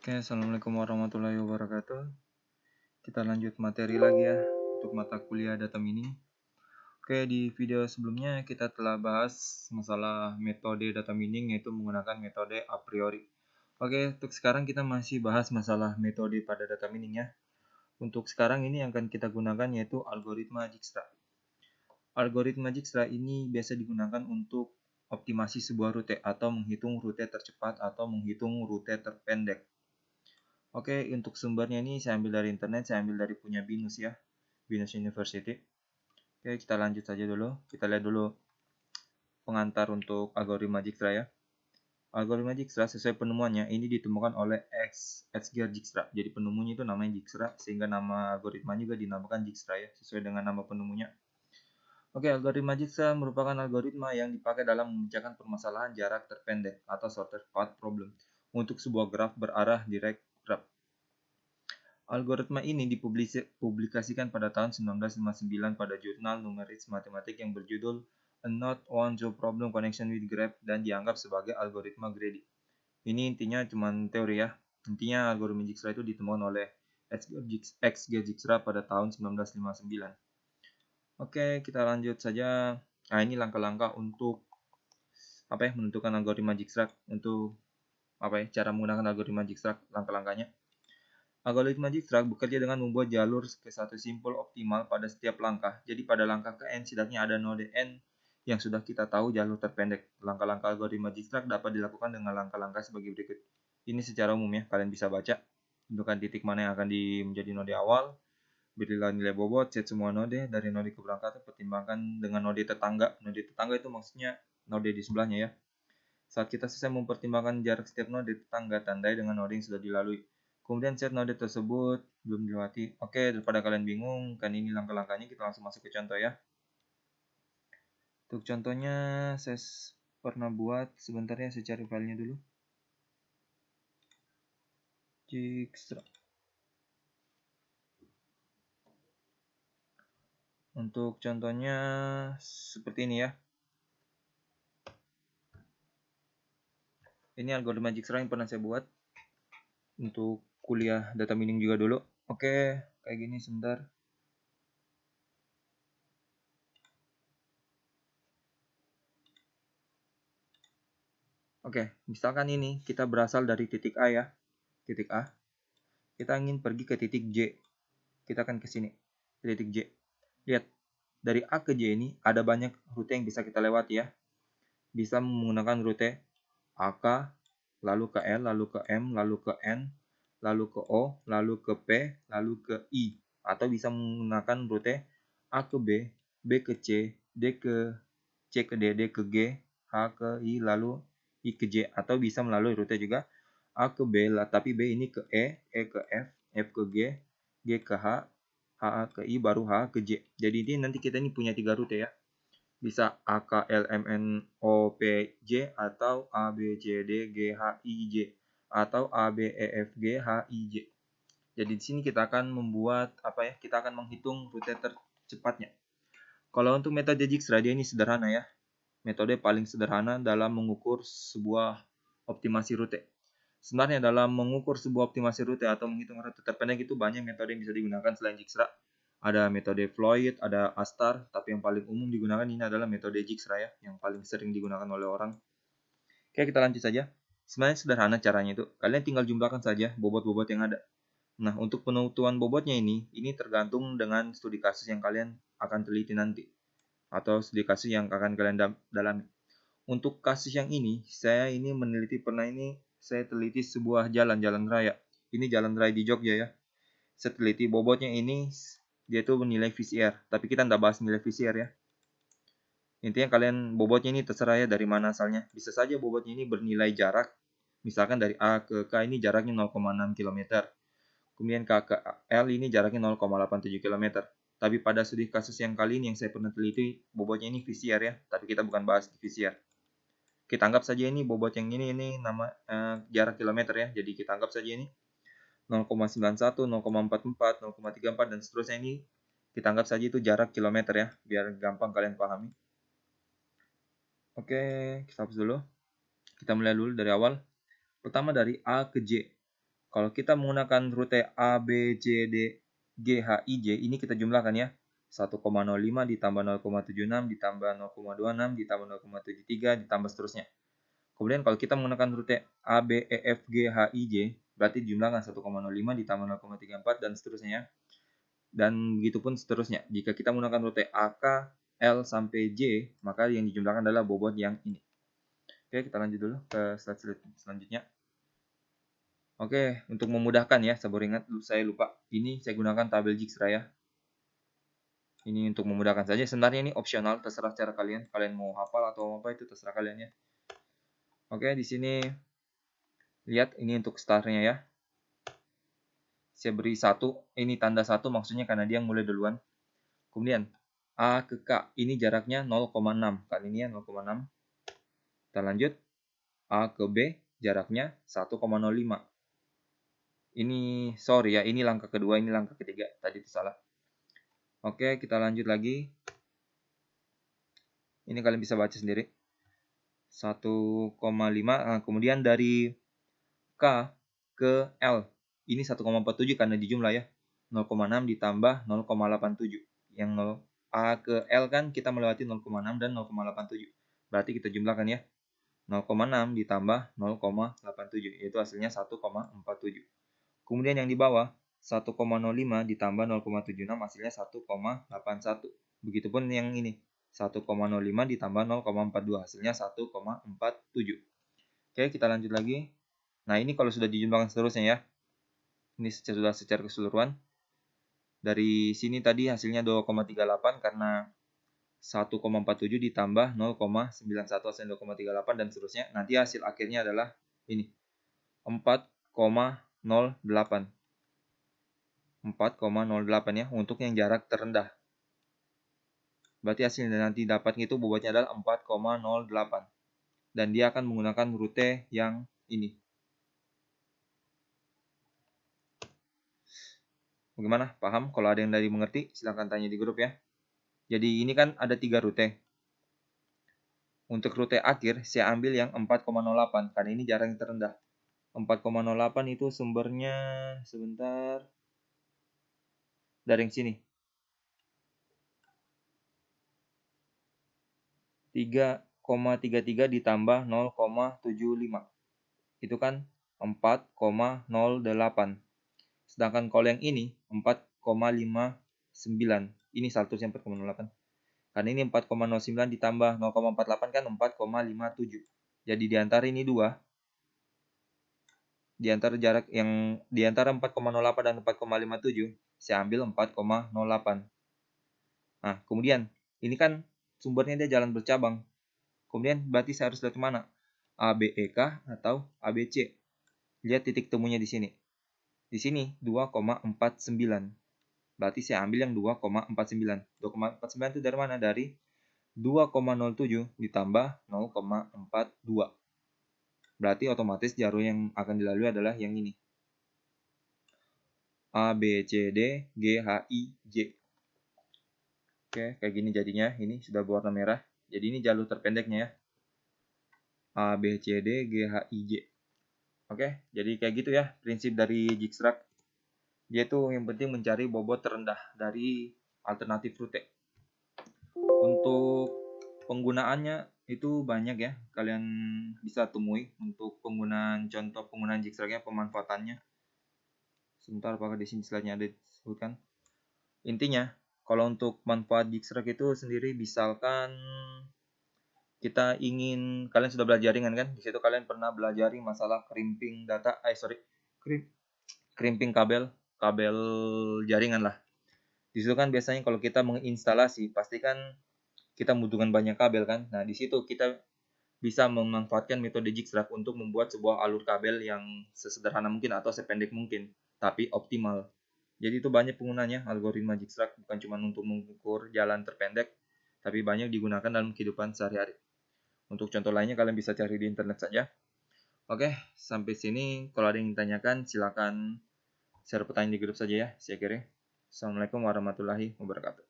Oke, Assalamualaikum warahmatullahi wabarakatuh. Kita lanjut materi lagi ya untuk mata kuliah data mining. Oke, di video sebelumnya kita telah bahas masalah metode data mining yaitu menggunakan metode a priori. Oke, untuk sekarang kita masih bahas masalah metode pada data mining ya. Untuk sekarang ini yang akan kita gunakan yaitu algoritma Dijkstra. Algoritma Dijkstra ini biasa digunakan untuk optimasi sebuah rute atau menghitung rute tercepat atau menghitung rute terpendek. Oke, untuk sumbernya ini saya ambil dari internet, saya ambil dari punya Binus ya, Binus University. Oke, kita lanjut saja dulu. Kita lihat dulu pengantar untuk algoritma Dijkstra ya. Algoritma Dijkstra sesuai penemuannya ini ditemukan oleh Edgar Dijkstra. Jadi penemunya itu namanya Dijkstra, sehingga nama algoritma juga dinamakan Dijkstra ya, sesuai dengan nama penemunya. Oke, algoritma Dijkstra merupakan algoritma yang dipakai dalam memecahkan permasalahan jarak terpendek atau shortest path problem untuk sebuah graf berarah direct graph. Algoritma ini dipublikasikan pada tahun 1959 pada jurnal numeris matematik yang berjudul A Not One-Job Problem Connection with Graph dan dianggap sebagai algoritma Grady. Ini intinya cuma teori ya. Intinya algoritma Dijkstra itu ditemukan oleh X. G. Dijkstra pada tahun 1959. Oke, kita lanjut saja. Nah, ini langkah-langkah untuk menentukan algoritma Dijkstra untuk cara menggunakan algoritma Dijkstra, langkah-langkahnya. Algoritma Dijkstra bekerja dengan membuat jalur ke satu simpul optimal pada setiap langkah. Jadi pada langkah ke N setidaknya ada node N yang sudah kita tahu jalur terpendek. Langkah-langkah algoritma Dijkstra dapat dilakukan dengan langkah-langkah sebagai berikut. Ini secara umum ya, kalian bisa baca. Tentukan titik mana yang akan menjadi node awal. Berilah nilai bobot, set semua node dari node keberangkatan, pertimbangkan dengan node tetangga. Node tetangga itu maksudnya node di sebelahnya ya. Saat kita selesai mempertimbangkan jarak setiap node tetangga, tandai dengan node yang sudah dilalui. Kemudian set node tersebut belum dilewati. Oke, daripada kalian bingung, kan ini langkah-langkahnya, kita langsung masuk ke contoh ya. Untuk contohnya, saya pernah buat, sebentar ya, saya cari filenya dulu. Dijkstra. Untuk contohnya seperti ini ya. Ini algoritma Dijkstra yang pernah saya buat untuk kuliah data mining juga dulu. Oke, kayak gini sebentar. Oke, misalkan ini kita berasal dari titik A ya. Titik A. Kita ingin pergi ke titik J. Kita akan ke sini, ke titik J. Lihat, dari A ke J ini ada banyak rute yang bisa kita lewati ya. Bisa menggunakan rute AK, lalu ke L, lalu ke M, lalu ke N, lalu ke O, lalu ke P, lalu ke I. Atau bisa menggunakan rute A ke B, B ke C, D ke C ke D, D ke G, H ke I, lalu I ke J. Atau bisa melalui rute juga A ke B, tapi B ini ke E, E ke F, F ke G, G ke H, H ke I, baru H ke J. Jadi ini nanti kita ini punya 3 rute ya. Bisa A, K, L, M, N, O, P, J, atau A, B, C, D, G, H, I, J. Atau A, B, E, F, G, H, I, J. Jadi di sini kita akan membuat kita akan menghitung rute tercepatnya. Kalau untuk metode Dijkstra dia ini sederhana ya. Metode paling sederhana dalam mengukur sebuah optimasi rute. Sebenarnya dalam mengukur sebuah optimasi rute atau menghitung rute terpendek itu banyak metode yang bisa digunakan selain Dijkstra. Ada metode Floyd, ada Astar, tapi yang paling umum digunakan ini adalah metode Dijkstra ya, yang paling sering digunakan oleh orang. Oke, kita lanjut saja. Sebenarnya sederhana caranya itu. Kalian tinggal jumlahkan saja bobot-bobot yang ada. Nah, untuk penentuan bobotnya ini tergantung dengan studi kasus yang kalian akan teliti nanti. Atau studi kasus yang akan kalian dalami. Untuk kasus yang ini, saya teliti sebuah jalan raya. Ini jalan raya di Jogja ya. Saya teliti bobotnya ini, dia tuh nilai VCR. Tapi kita nggak bahas nilai VCR ya. Intinya kalian bobotnya ini terserah ya dari mana asalnya. Bisa saja bobotnya ini bernilai jarak. Misalkan dari A ke K ini jaraknya 0,6 km. Kemudian K ke L ini jaraknya 0,87 km. Tapi pada studi kasus yang kali ini yang saya pernah teliti, bobotnya ini VCR ya. Tapi kita bukan bahas VCR. Kita anggap saja ini bobot yang ini nama jarak kilometer ya. Jadi kita anggap saja ini 0,91, 0,44, 0,34 dan seterusnya ini kita anggap saja itu jarak kilometer ya, biar gampang kalian pahami. Oke, kita hapus dulu. Kita mulai dulu dari awal. Pertama dari A ke J. Kalau kita menggunakan rute A, B, C, D, G, H, I, J, ini kita jumlahkan ya. 1,05 ditambah 0,76 ditambah 0,26 ditambah 0,73 ditambah seterusnya. Kemudian kalau kita menggunakan rute A, B, E, F, G, H, I, J, berarti jumlahkan 1,05 ditambah 0,34 dan seterusnya ya. Dan begitupun seterusnya. Jika kita menggunakan rute A, K, L sampai J, maka yang dijumlahkan adalah bobot yang ini. Oke, kita lanjut dulu ke slide selanjutnya. Oke, untuk memudahkan ya, saya baru ingat, saya lupa. Ini saya gunakan tabel Dijkstra ya. Ini untuk memudahkan saja. Sebenarnya ini opsional, terserah cara kalian. Kalian mau hafal atau apa itu terserah kalian ya. Oke, di sini lihat ini untuk startnya ya. Saya beri 1, ini tanda 1 maksudnya karena dia mulai duluan. Kemudian A ke K, ini jaraknya 0,6. Kan ini ya 0,6. Kita lanjut. A ke B, jaraknya 1,05. Ini sorry ya, ini langkah kedua, ini langkah ketiga. Tadi itu salah. Oke, kita lanjut lagi. Ini kalian bisa baca sendiri. 1,5. Nah, kemudian dari K ke L. Ini 1,47 karena dijumlah ya. 0,6 ditambah 0,87. Yang 0 A ke L kan kita melewati 0,6 dan 0,87. Berarti kita jumlahkan ya. 0,6 ditambah 0,87. Yaitu hasilnya 1,47. Kemudian yang di bawah 1,05 ditambah 0,76 hasilnya 1,81. Begitupun yang ini 1,05 ditambah 0,42 hasilnya 1,47. Oke, kita lanjut lagi. Nah, ini kalau sudah dijumlahkan seterusnya ya. Ini sudah secara keseluruhan. Dari sini tadi hasilnya 2,38 karena 1,47 ditambah 0,91 hasilnya 2,38 dan seterusnya. Nanti hasil akhirnya adalah ini 4,08. 4,08 ya untuk yang jarak terendah. Berarti hasilnya nanti dapat itu bobotnya adalah 4,08. Dan dia akan menggunakan rute yang ini. Bagaimana? Paham? Kalau ada yang dari mengerti, silahkan tanya di grup ya. Jadi ini kan ada 3 rute. Untuk rute akhir, saya ambil yang 4,08 karena ini jarak yang terendah. 4,08 itu sumbernya sebentar dari yang sini. 3,33 ditambah 0,75. Itu kan 4,08. Sedangkan kalau yang ini 4,59. Ini saltusnya 4,08. Karena ini 4,09 ditambah 0,48 kan 4,57. Jadi di antara ini dua, di antara jarak yang di antara 4,08 dan 4,57, saya ambil 4,08. Nah, kemudian ini kan sumbernya dia jalan bercabang. Kemudian berarti saya harus lihat mana? ABEK atau ABC. Lihat titik temunya di sini. Di sini 2,49. Berarti saya ambil yang 2,49. 2,49 itu dari mana? Dari 2,07 ditambah 0,42. Berarti otomatis jalur yang akan dilalui adalah yang ini. A, B, C, D, G, H, I, J. Oke, kayak gini jadinya. Ini sudah berwarna merah. Jadi ini jalur terpendeknya ya. A, B, C, D, G, H, I, J. Oke, jadi kayak gitu ya prinsip dari Dijkstra. Dia tuh yang penting mencari bobot terendah dari alternatif rute. Untuk penggunaannya itu banyak ya, kalian bisa temui untuk penggunaan contoh penggunaan Dijkstra-nya, pemanfaatannya. Sebentar, apakah di sini slide-nya ada disebutkan? Intinya, kalau untuk manfaat Dijkstra itu sendiri, misalkan kita ingin, kalian sudah belajar jaringan kan? Di situ kalian pernah belajar masalah crimping data, crimping kabel jaringan lah. Di situ kan biasanya kalau kita menginstalasi, pasti kan kita membutuhkan banyak kabel kan. Nah, di situ kita bisa memanfaatkan metode Dijkstra untuk membuat sebuah alur kabel yang sesederhana mungkin atau sependek mungkin, tapi optimal. Jadi itu banyak penggunanya algoritma Dijkstra, bukan cuma untuk mengukur jalan terpendek, tapi banyak digunakan dalam kehidupan sehari-hari. Untuk contoh lainnya kalian bisa cari di internet saja. Oke, sampai sini. Kalau ada yang ditanyakan, silakan share pertanyaan di grup saja ya. Saya kira. Assalamualaikum warahmatullahi wabarakatuh.